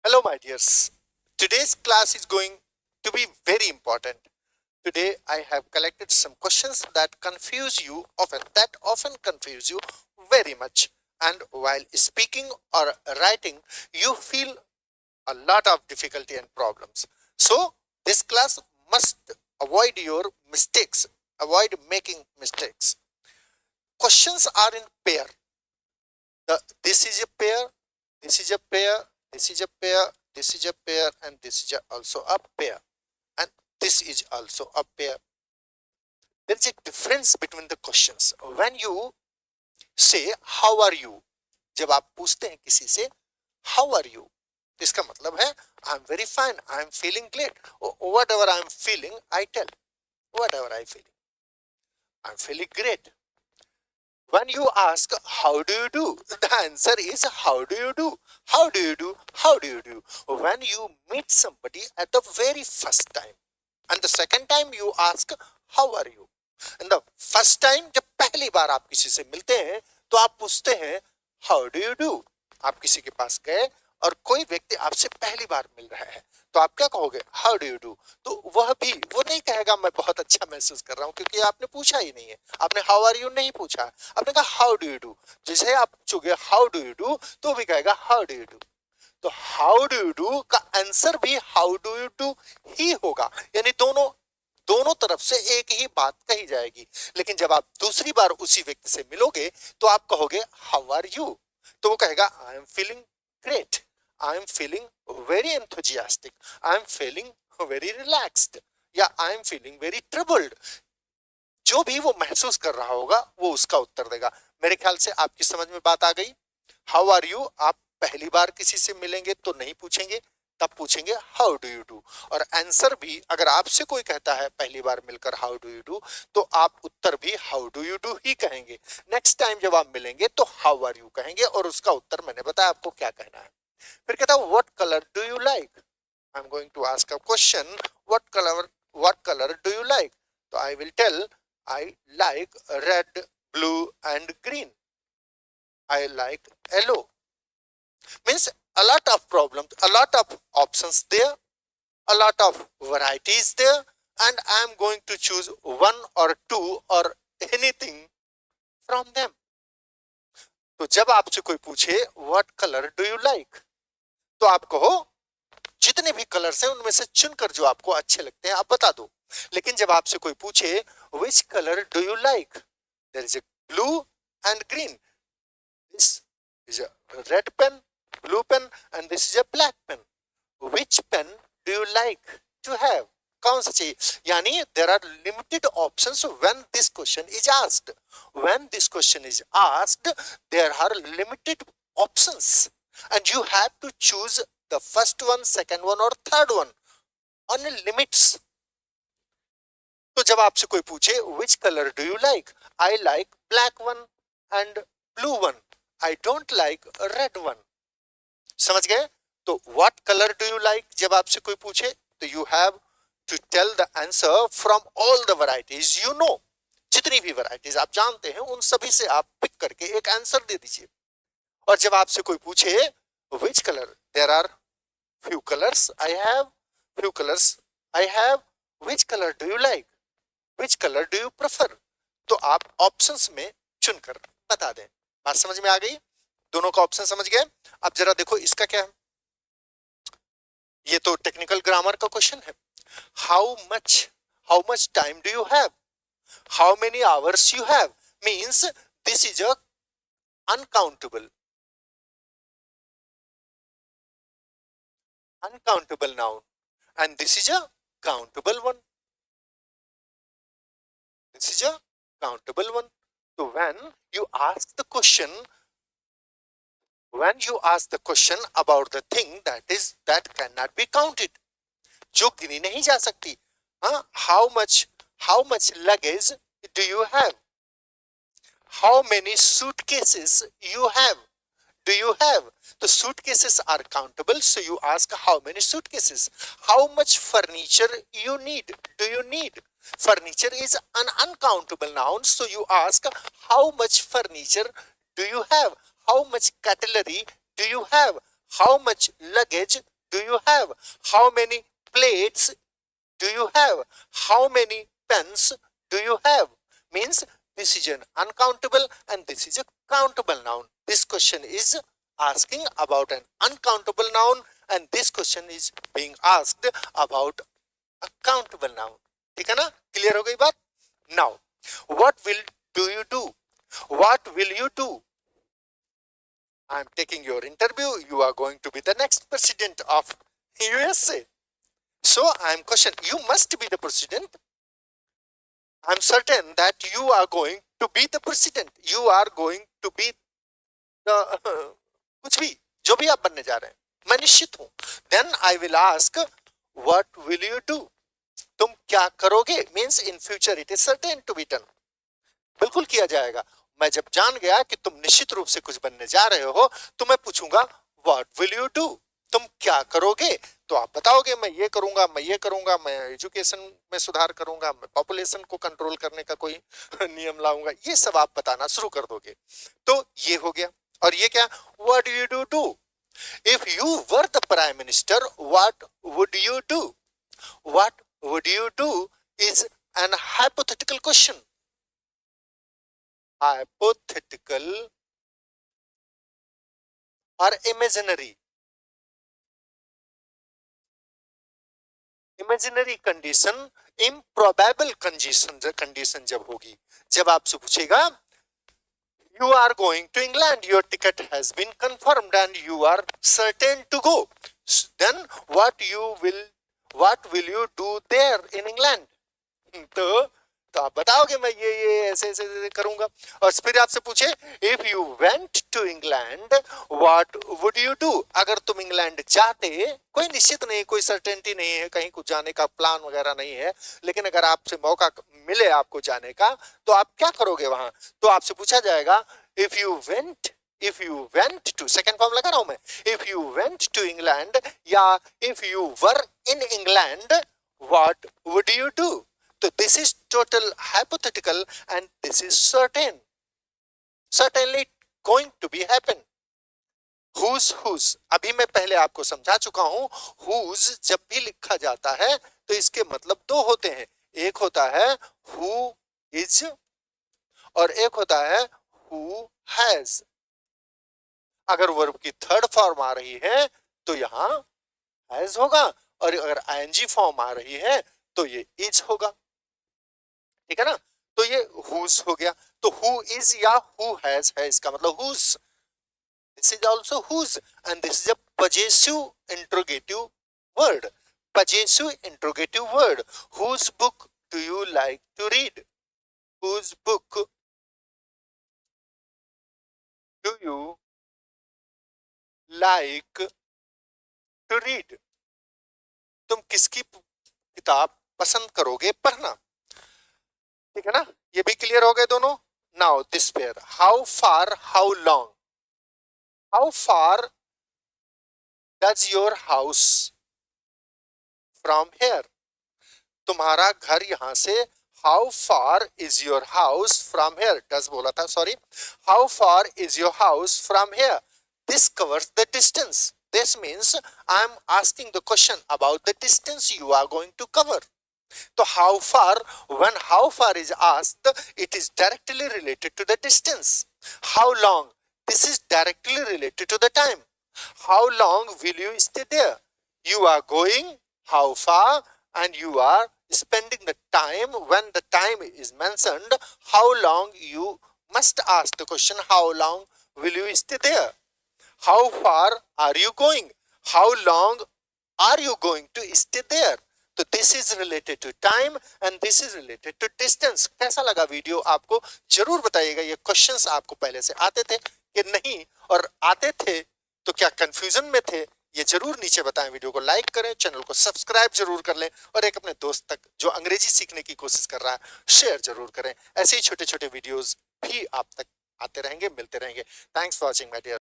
Hello, my dears. Today's class is going to be very important. Today, I have collected some questions that often confuse you very much. And while speaking or writing, you feel a lot of difficulty and problems. So, this class must avoid your mistakes, avoid making mistakes. Questions are in pair. This is a pair, this is a pair, this is a pair, this is a pair, and this is also a pair, and this is also a pair. There is a difference between the questions. When you say how are you, जब आप पूछते हैं किसी से how are you, इसका मतलब है I am very fine, I am feeling great, whatever I am feeling I tell, whatever I feel, I am feeling great. When you ask, how do you do? The answer is, how do you do? How do you do? How do you do? When you meet somebody at the very first time, and the second time you ask, how are you? And the first time, जब पहली बार आप किसी से मिलते हैं, तो आप पूछते हैं, how do you do? आप किसी के पास गए और कोई व्यक्ति आपसे पहली बार मिल रहा है, तो आप क्या कहोगे? How do you do? तो वो नहीं कहेगा मैं बहुत अच्छा महसूस कर रहा हूँ, क्योंकि आपने पूछा ही नहीं है, आपने हाउ आर यू नहीं पूछा, आपने कहा हाउ डू यू डू। जैसे आप पूछोगे हाउ डू यू डू, तो भी कहेगा हाउ डू यू डू। तो हाउ डू यू डू का आंसर भी हाउ डू यू डू ही होगा, यानी दोनों तरफ से एक ही बात कही जाएगी। लेकिन जब आप दूसरी बार उसी व्यक्ति से मिलोगे, तो आप कहोगे हाउ आर यू, तो वो कहेगा I am feeling great, I am feeling very enthusiastic, I am feeling very relaxed, या I am feeling very troubled। जो भी वो महसूस कर रहा होगा वो उसका उत्तर देगा। मेरे ख्याल से आपकी समझ में बात आ गई। हाउ आर यू आप पहली बार किसी से मिलेंगे तो नहीं पूछेंगे, तब पूछेंगे हाउ डू यू डू। और आंसर भी अगर आपसे कोई कहता है पहली बार मिलकर हाउ डू यू डू, तो आप उत्तर भी हाउ डू यू डू ही कहेंगे। नेक्स्ट टाइम जब आप मिलेंगे तो हाउ आर यू कहेंगे, और उसका उत्तर मैंने बताया आपको क्या कहना है। फिर कहता है what colour do you like. I am going to ask a question, what colour do you like. तो I will tell I like red, blue and green. I like yellow. Means a lot of problems, a lot of options there, a lot of varieties there, and I am going to choose one or two or anything from them. तो जब आपसे कोई पूछे what color do you like, तो आप कहो जितने भी कलर्स हैं उनमें से चुनकर जो आपको अच्छे लगते हैं आप बता दो। लेकिन जब आपसे कोई पूछे which color do you like, there is a blue and green, this is a red pen, blue pen, and this is a black pen, which pen do you like to have, कौन सा चाहिए। यानी there are limited options when this question is asked. When this question is asked, there are limited options and you have to choose the first one, second one or third one on limits. तो जब आपसे कोई पूछे which color do you like, I like black one and blue one, I don't like red one. समझ गए? तो what color do you like जब आपसे कोई पूछे, तो you have to tell the answer from all the varieties you know. जितनी भी varieties आप जानते हैं उन सभी से आप पिक करके एक आंसर दे दीजिए। और जब आपसे कोई पूछे which color, there are few colors I have, few colors I have, which color do you like, which color do you prefer, तो आप ऑप्शंस में चुनकर बता दें। बात समझ में आ गई? दोनों का ऑप्शन समझ गए? अब जरा देखो इसका क्या है। ये तो टेक्निकल ग्रामर का क्वेश्चन है। How much time do you have, how many hours you have, means this is a uncountable noun and this is a countable one. This is a countable one. So when you ask the question about the thing that cannot be counted, जो गिनी नहीं जा सकती, how much luggage do you have, how many suitcases you have, do you have. The suitcases are countable, so you ask how many suitcases. How much furniture you need, do you need. Furniture is an uncountable noun, so you ask how much furniture do you have, how much cutlery do you have, how much luggage do you have? How many plates do you have? How many pens do you have? Means this is an uncountable and this is a countable noun. This question is asking about an uncountable noun and this question is being asked about a countable noun. ठीक है ना? Clear हो गई बात? Now, what will do you do? What will you do? I am taking your interview. You are going to be the next president of USA. So I am questioning. You must be the president. I am certain that you are going to be the president. You are going to be the कुछ भी जो भी आप बनने जा रहे हैं मैं निश्चित हूं. Then I will ask, what will you do? तुम क्या करोगे? Means in future it is certain to be done. बिल्कुल किया जाएगा. मैं जब जान गया कि तुम निश्चित रूप से कुछ बनने जा रहे हो तो मैं पूछूंगा व्हाट विल यू डू, तुम क्या करोगे? तो आप बताओगे मैं ये करूंगा, मैं ये करूंगा, मैं एजुकेशन में सुधार करूंगा, मैं पॉपुलेशन को कंट्रोल करने का कोई नियम लाऊंगा, ये सब आप बताना शुरू कर दोगे. तो ये हो गया. और ये क्या? What you do. If you were the prime minister what would you do? What would you do is an hypothetical question. Hypothetical or imaginary. Imaginary condition, improbable condition जब होगी, जब आपसे पूछेगा you are going to England, your ticket has been confirmed and you are certain to go, then what will you do there in England? तो आप बताओगे मैं ये ऐसे ऐसे करूंगा. और फिर आपसे पूछे if you went to England what would you do? अगर तुम इंग्लैंड जाते, कोई निश्चित नहीं, कोई सर्टेनिटी नहीं है, कहीं कुछ जाने का प्लान वगैरह नहीं है, लेकिन अगर आपसे मौका मिले आपको जाने का तो आप क्या करोगे वहां? तो आपसे पूछा जाएगा if you went to, second form लगा रहा हूं मैं, if you went to England या if you were in England what would you do? So this is total hypothetical and this is certain. Certainly going to be happen. Whose अभी मैं पहले आपको समझा चुका हूं. Whose जब भी लिखा जाता है तो इसके मतलब दो होते हैं. एक होता है who is और एक होता है who has. अगर वर्ब की थर्ड फॉर्म आ रही है तो यहां has होगा और अगर ing फॉर्म आ रही है तो ये is होगा. ठीक है ना? तो ये whose हो गया. तो who is या who has है इसका मतलब whose. This is also whose and this is a possessive interrogative word. Possessive interrogative word. Whose book do you like to read? Whose book do you like to read? तुम किसकी किताब पसंद करोगे पढ़ना? ठीक है ना? ये भी क्लियर हो गए दोनों. Now this pair, how far, how long. How far does your house from here? तुम्हारा घर यहां से, how far is your house from here. Does बोला था, sorry. How far is your house from here? This covers the distance. This means I am asking the question about the distance you are going to cover. So how far, when how far is asked, it is directly related to the distance. How long? This is directly related to the time. How long will you stay there? You are going, how far, and you are spending the time. When the time is mentioned, how long you must ask the question, how long will you stay there? How far are you going? How long are you going to stay there? तो this is related to time and this is related to distance. कैसा लगा video आपको जरूर बताइएगा. ये questions आपको पहले से आते थे कि नहीं, और आते थे तो क्या कंफ्यूजन में थे, ये जरूर नीचे बताएं. वीडियो को लाइक करें, चैनल को सब्सक्राइब जरूर कर लें और एक अपने दोस्त तक जो अंग्रेजी सीखने की कोशिश कर रहा है शेयर जरूर करें. ऐसे ही छोटे छोटे वीडियोज भी आप तक आते रहेंगे, मिलते रहेंगे. Thanks for watching my dear.